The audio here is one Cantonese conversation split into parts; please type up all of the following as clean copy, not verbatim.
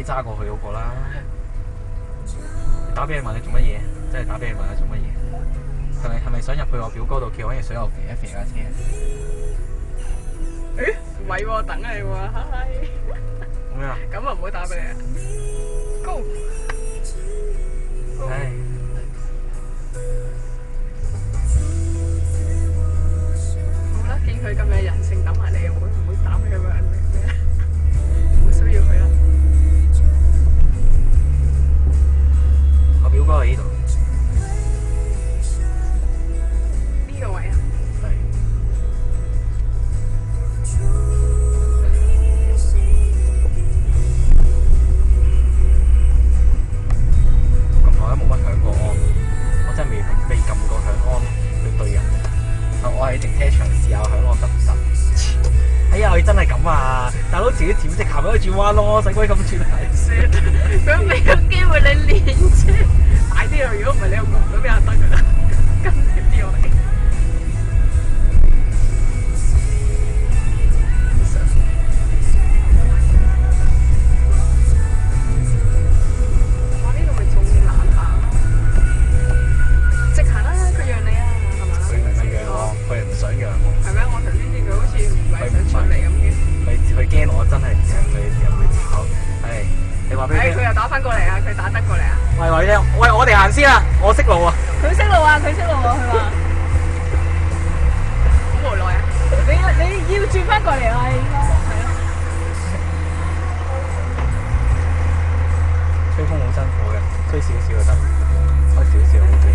揸過去嗰個啦。打俾佢問你做乜嘢？真係打俾佢問你做乜嘢？係咪想入去我表哥度叫揾嘢水喉肥一肥架車？誒唔係喎，等你喎，嗨！咁啊？咁啊唔好打俾你啊 ！Go！唉。好啦，見佢咁有人性，等埋你，會唔會打俾佢咩？唔需要佢啦。我表哥喺呢度。呢個位啊？係。咁耐都冇乜響過安，我真係未撳過響安去對人。我喺停車場試下響安得唔得？哎呀，佢真係咁啊！大佬自己潛直行咗去轉彎咯，使鬼咁轉係？佢未有機會你練啫，大啲啊！如果唔係你又過唔到邊下得㗎啦，跟貼啲我哋。哇！呢度咪仲要懶行，直行啦！佢讓你啊，係嘛？佢唔係讓我，佢係唔想讓我。係咩？我頭先見佢好似唔係想出嚟咁嘅。佢驚我真係讓佢又會跑。係，你話俾佢聽。佢又打翻過嚟啊！佢打得過嚟啊！喂，話你聽，喂，我哋行先啊！我識路啊！佢識路啊！佢識路啊！佢話好無奈啊！你要轉翻過嚟啊！應該係咯。吹風好辛苦嘅，吹少少就得，開少少 OK。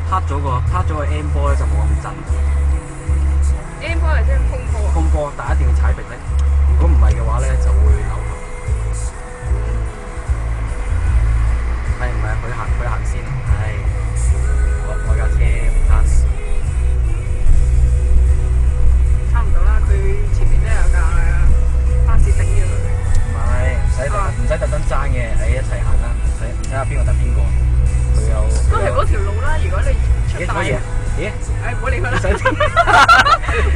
拍咗個 M 波咧就冇咁震。M 波係即係風波。風波，但係一定要踩迫力。如果唔係嘅話咧，就會扭頭。係唔係佢行先？唉，我架車唔攤。差唔多啦，佢前面都有架巴士頂住佢。唔係，唔使特登爭嘅，一齊行啦，唔使話邊個揼邊個。佢有都係嗰條路啦，如果你出大。咦？唔好理佢啦。想點？唔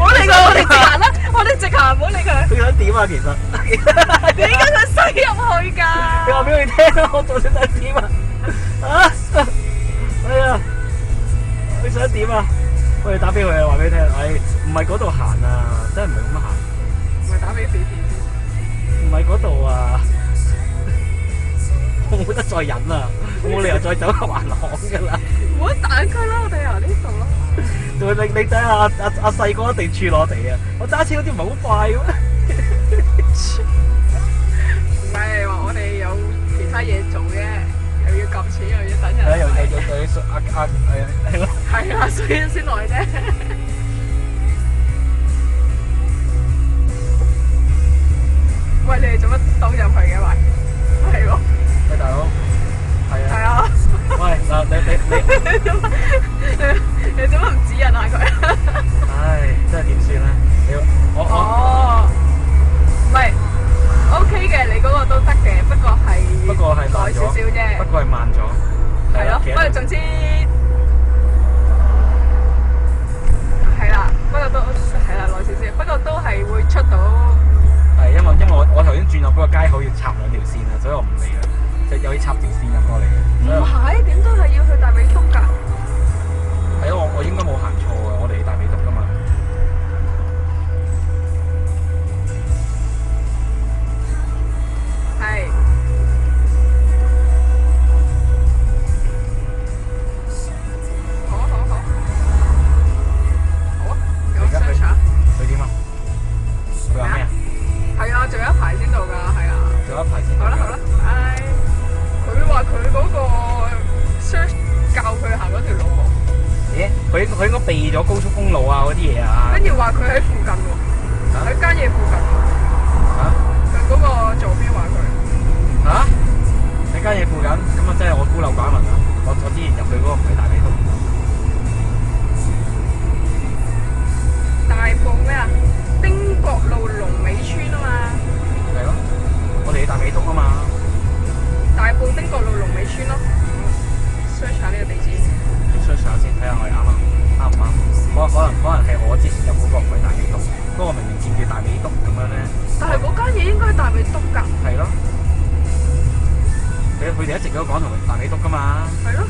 好理佢，我哋直行啦，我哋直行，唔好理佢。佢想點啊？其實點解佢塞入去㗎？你話俾佢聽啊！我到底想點啊？啊！哎呀！佢想點啊？我哋打俾佢啊！話俾佢聽，唔係嗰度行啊，真係唔係咁行。唔係打俾肥田。唔係嗰度啊！我冇得再忍啦，我冇理由再走下環巷㗎啦。唔好彈佢啦，我哋由呢度啦。仲你睇下阿細哥一定穿我哋啊！我揸車嗰啲唔係好快嘅咩？唔係話我哋有其他嘢做嘅，又要撳錢，又要等人。又係咯。係啊，所以先來啫。喂，你哋做乜兜入去嘅？喂，係喎。喂，大佬。係啊。係啊。喂，嗱你做乜唔指引下佢？唉，真係點算咧？哦，唔係 OK 嘅，你嗰個都得嘅，不過係耐少少啫。不過係慢咗。係咯，不過總之係啦，不過都係啦，耐少少，不過都係會出到。係因為我頭先轉入嗰個街口要插兩條線啊，所以我唔理啦，即係有啲插條線入過嚟嘅。唔係，點都係要去大美督㗎。係啊，我應該冇行錯嘅，我哋大美督㗎嘛。係。好啊，好啊，好啊。好啊，有 search 下。佢點啊？佢話咩啊？係啊，仲有一排先到㗎，係啊。仲有一排先到。好啦，好啦，唉。佢話佢嗰個 search 教佢行嗰條路喎。咦？佢應該避咗高速公路啊嗰啲嘢啊。跟住話佢喺附近喎，喺間嘢附近。嚇？佢嗰個左邊話佢。嚇？喺間嘢附近，咁啊真係我孤陋寡聞啊！我之前入去嗰個唔係大美督。哋應該去大美督㗎。係咯，佢哋一直都講同大美督㗎嘛。係咯。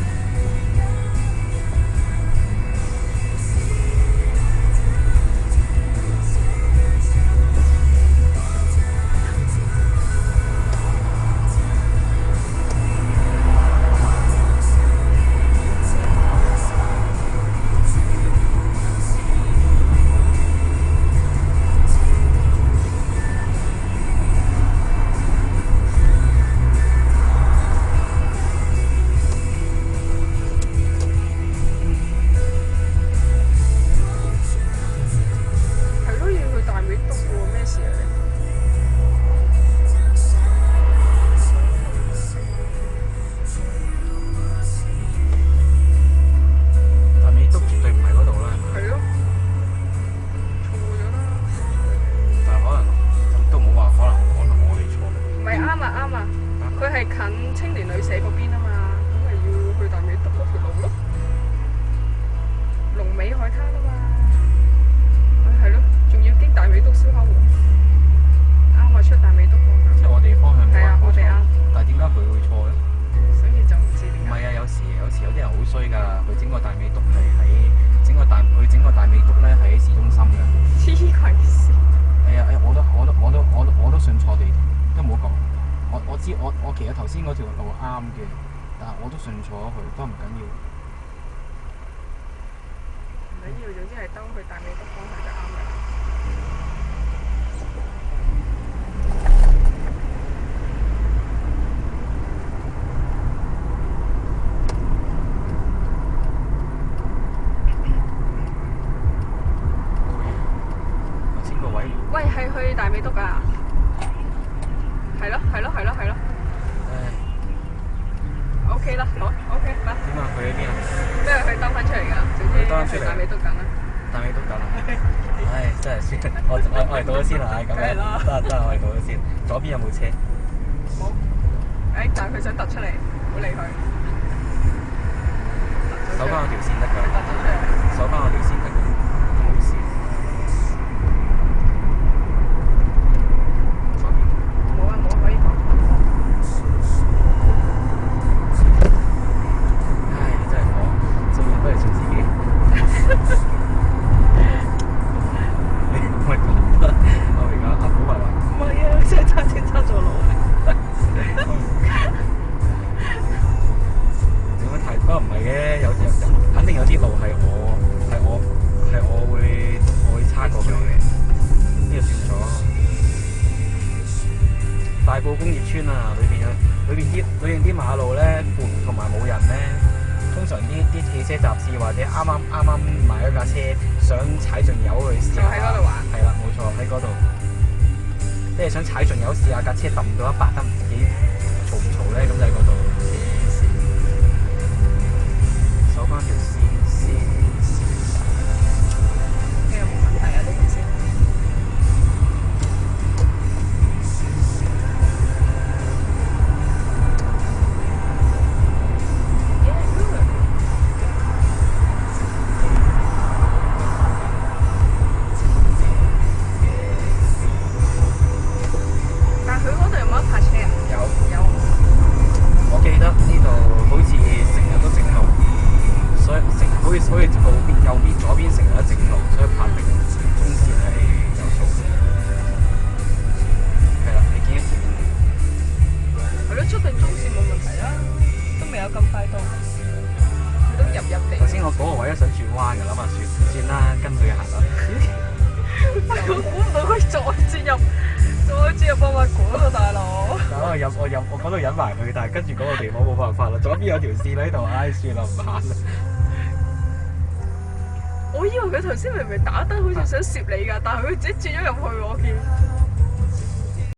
其實頭先嗰條路啱嘅，但係我都順錯咗佢，不過唔緊要。唔緊要，總之係兜去大美督方向就啱㗎啦。頭先個位。喂，係去大美督㗎？係咯。OK 啦，好 OK，拜。點啊？去喺邊啊？咩？佢兜翻出嚟㗎，總之去大美督緊啦。大美督緊啦。唉，真係算，我哋到咗先啦，咁樣。得，我哋到咗先。左邊有冇車？冇。但係佢想突出嚟，唔好理佢。守翻我條線得㗎。守翻我條線得㗎，冇事。冇可以講。大埔工業村啊，裏邊啲馬路咧，同埋冇人咧，通常啲汽車雜誌或者啱買咗架車，想踩盡油去試下。喺嗰度玩。係啦，冇錯，喺嗰度，即係想踩盡油試下架車揼到100得唔幾嘈唔嘈咧？咁就喺嗰度。守翻條線先。有冇問題啊？呢件事？頭先我嗰個位都想轉彎㗎啦嘛，算啦，跟佢行啦。我估唔到佢再轉入博物館啊，大佬！但我嗰度引埋佢，但係跟住嗰個地方冇辦法啦，左邊有條線喺度，唉，算啦，唔行啦。我以為佢頭先明明打燈，好似想攝你㗎，但係佢自己轉咗入去喎，我見。